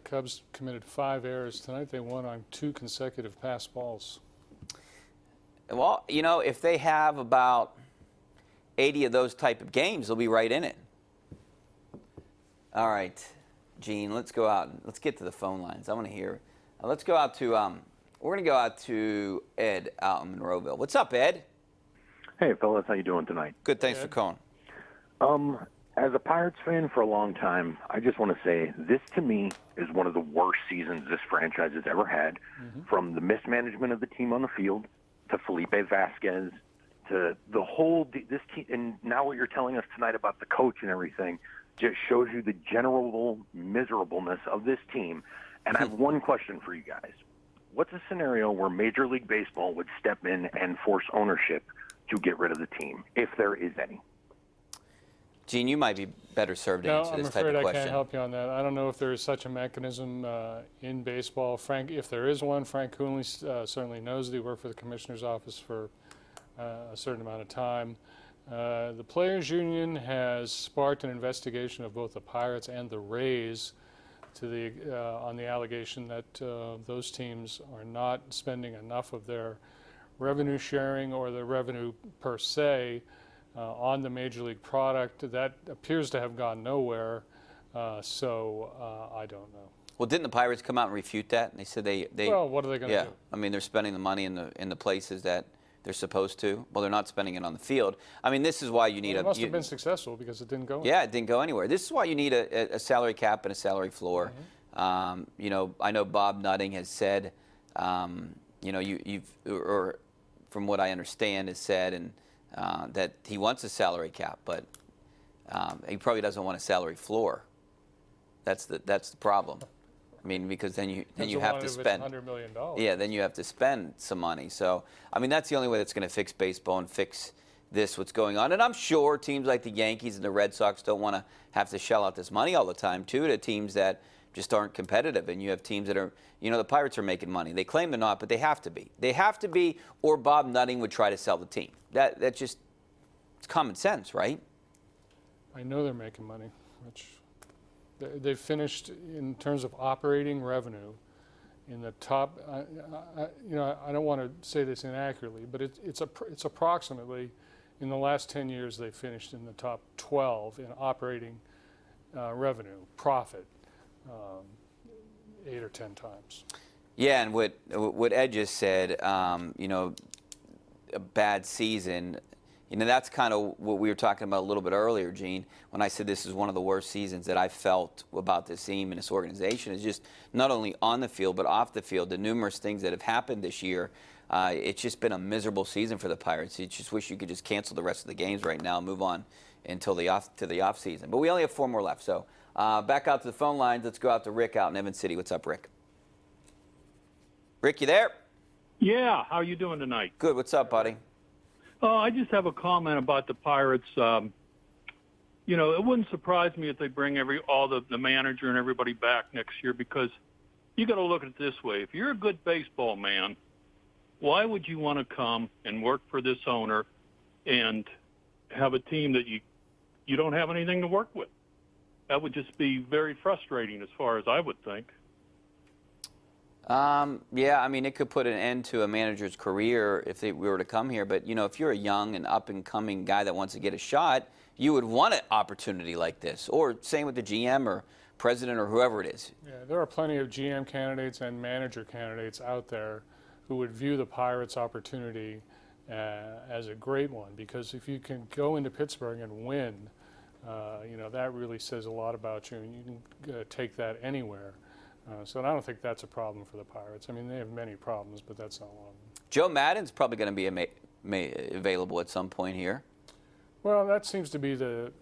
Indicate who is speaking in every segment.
Speaker 1: Cubs committed 5 errors. Tonight they won on 2 consecutive pass balls.
Speaker 2: Well, you know, if they have about 80 of those type of games, they'll be right in it. All right, Gene, let's go out. Let's get to the phone lines. I want to hear. Let's go out to, we're going to go out to Ed out in Monroeville. What's up, Ed?
Speaker 3: Hey, fellas, how you doing tonight?
Speaker 2: Good, thanks for calling.
Speaker 3: As a Pirates fan for a long time, I just want to say this, to me, is one of the worst seasons this franchise has ever had, from the mismanagement of the team on the field to Felipe Vasquez to the whole this team, and now what you're telling us tonight about the coach and everything just shows you the general miserableness of this team. And I have one question for you guys. What's a scenario where Major League Baseball would step in and force ownership to get rid of the team, if there is any?
Speaker 2: Gene, you might be better served to answer this type of question.
Speaker 1: I'm afraid I can't help you on that. I don't know if there is such a mechanism in baseball. Frank, if there is one, Frank Coonley certainly knows that he worked for the commissioner's office for a certain amount of time. The Players Union has sparked an investigation of both the Pirates and the Rays on the allegation that those teams are not spending enough of their revenue sharing or the revenue per se on the Major League product. That appears to have gone nowhere, so I don't know.
Speaker 2: Well, didn't the Pirates come out and refute that? And they said they
Speaker 1: well, what are they going to do?
Speaker 2: I mean, they're spending the money in the places that they're supposed to. Well, they're not spending it on the field. I mean, this is why you need
Speaker 1: it must have been successful because it didn't go anywhere.
Speaker 2: Yeah, it didn't go anywhere. This is why you need a salary cap and a salary floor. You know, I know Bob Nutting has said, you know, or from what I understand, has said and that he wants a salary cap, but he probably doesn't want a salary floor. That's the problem. I mean, because then you have to spend
Speaker 1: $100 million.
Speaker 2: Yeah, then you have to spend some money. So, I mean, that's the only way that's going to fix baseball and fix what's going on. And I'm sure teams like the Yankees and the Red Sox don't want to have to shell out this money all the time, too, to teams that just aren't competitive. And you have teams that are, you know, the Pirates are making money. They claim they're not, but they have to be. They have to be, or Bob Nutting would try to sell the team. That's just, it's common sense, right?
Speaker 1: I know they're making money, which they've finished in terms of operating revenue in the top. You know, I don't want to say this inaccurately, but it's approximately, in the last 10 years, they've finished in the top 12 in operating revenue, profit, 8 or 10 times.
Speaker 2: Yeah, and what Ed just said, you know, a bad season. You know, that's kind of what we were talking about a little bit earlier, Gene, when I said this is one of the worst seasons that I felt about this team and this organization. Is just not only on the field, but off the field, the numerous things that have happened this year. It's just been a miserable season for the Pirates. You just wish you could just cancel the rest of the games right now and move on until the off season. But we only have 4 more left. So back out to the phone lines. Let's go out to Rick out in Evans City. What's up, Rick? Rick, you there?
Speaker 4: Yeah, how are you doing tonight?
Speaker 2: Good. What's up, buddy?
Speaker 4: I just have a comment about the Pirates. You know, it wouldn't surprise me if they bring all the manager and everybody back next year, because you got to look at it this way. If you're a good baseball man, why would you want to come and work for this owner and have a team that you don't have anything to work with? That would just be very frustrating as far as I would think.
Speaker 2: Yeah, I mean, it could put an end to a manager's career if we were to come here. But, you know, if you're a young and up-and-coming guy that wants to get a shot, you would want an opportunity like this. Or same with the GM or president or whoever it is.
Speaker 1: Yeah, there are plenty of GM candidates and manager candidates out there who would view the Pirates' opportunity as a great one. Because if you can go into Pittsburgh and win, you know, that really says a lot about you. And you can take that anywhere. So I don't think that's a problem for the Pirates. I mean, they have many problems, but that's not one of them.
Speaker 2: Joe Maddon's probably going to be available at some point here.
Speaker 1: Well, that seems to be the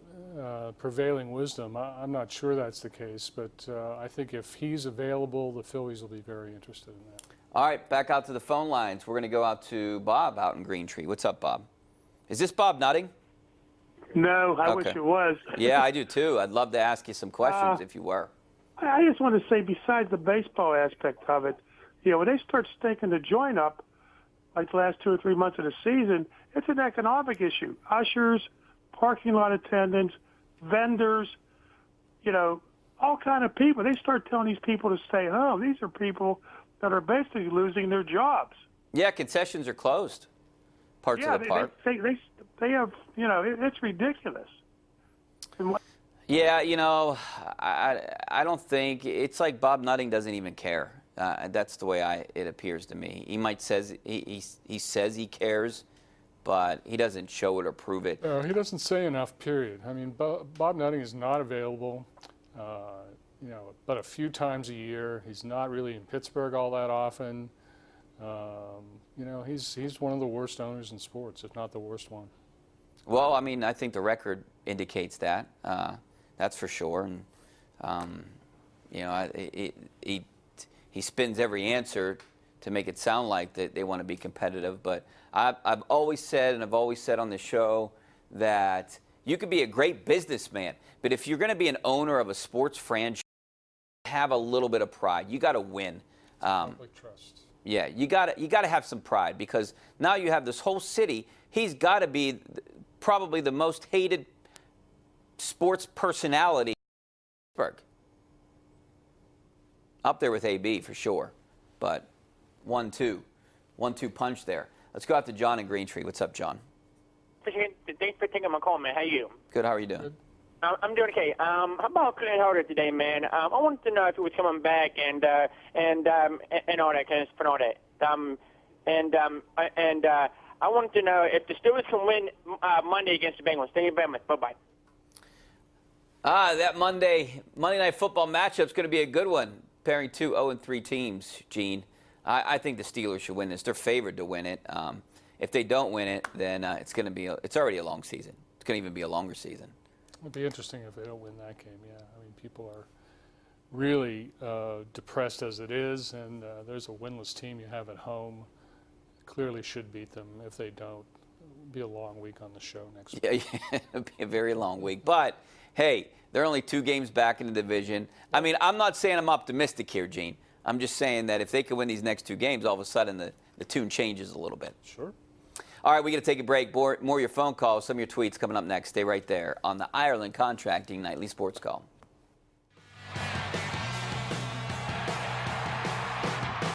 Speaker 1: prevailing wisdom. I'm not sure that's the case, but I think if he's available, the Phillies will be very interested in that.
Speaker 2: All right, back out to the phone lines. We're going to go out to Bob out in Green Tree. What's up, Bob? Is this Bob Nutting?
Speaker 5: No, I wish it was.
Speaker 2: Yeah, I do too. I'd love to ask you some questions if you were.
Speaker 5: I just want to say, besides the baseball aspect of it, you know, when they start stinking the joint up, like the last 2 or 3 months of the season, it's an economic issue. Ushers, parking lot attendants, vendors, you know, all kind of people. They start telling these people to stay home. These are people that are basically losing their jobs.
Speaker 2: Yeah, concessions are closed. Parts of the park.
Speaker 5: They have, it's ridiculous.
Speaker 2: Yeah, I don't think it's like Bob Nutting doesn't even care. That's the way it appears to me. He might says he says he cares, but he doesn't show it or prove it.
Speaker 1: He doesn't say enough. Period. I mean, Bob Nutting is not available. But a few times a year. He's not really in Pittsburgh all that often. He's one of the worst owners in sports, if not the worst one.
Speaker 2: Well, I mean, I think the record indicates that. That's for sure. And he spins every answer to make it sound like that they want to be competitive. But I've always said, and I've always said on the show, that you could be a great businessman, but if you're going to be an owner of a sports franchise, have a little bit of pride. You got to win.
Speaker 1: Public trust.
Speaker 2: Yeah, you got to have some pride, because now you have this whole city. He's got to be probably the most hated sports personality in Pittsburgh. Up there with AB for sure, but 1-2 punch there. Let's go out to John in Green Tree. What's up, John?
Speaker 6: Thanks for taking my call, man. How are you?
Speaker 2: Good. How are you doing?
Speaker 1: Good.
Speaker 6: I'm doing okay. How about Clint Howard today, man? I wanted to know if he was coming back and all that kind of stuff and all that. I wanted to know if the Steelers can win Monday against the Bengals. Thank you very much. Bye-bye.
Speaker 2: That Monday Night Football matchup's going to be a good one, pairing two 0-3 teams, Gene. I think the Steelers should win this. They're favored to win it. If they don't win it, then it's already a long season. It's going to even be a longer season.
Speaker 1: It'd be interesting if they don't win that game. Yeah, I mean, people are really depressed as it is, and there's a winless team you have at home. Clearly should beat them. If they don't, it'll be a long week on the show next week.
Speaker 2: Yeah, it'll be a very long week. But hey, they're only 2 games back in the division. I mean, I'm not saying I'm optimistic here, Gene. I'm just saying that if they can win these next 2 games, all of a sudden the tune changes a little bit.
Speaker 1: Sure.
Speaker 2: All right, we got to take a break. More of your phone calls, some of your tweets coming up next. Stay right there on the Ireland Contracting Nightly Sports Call.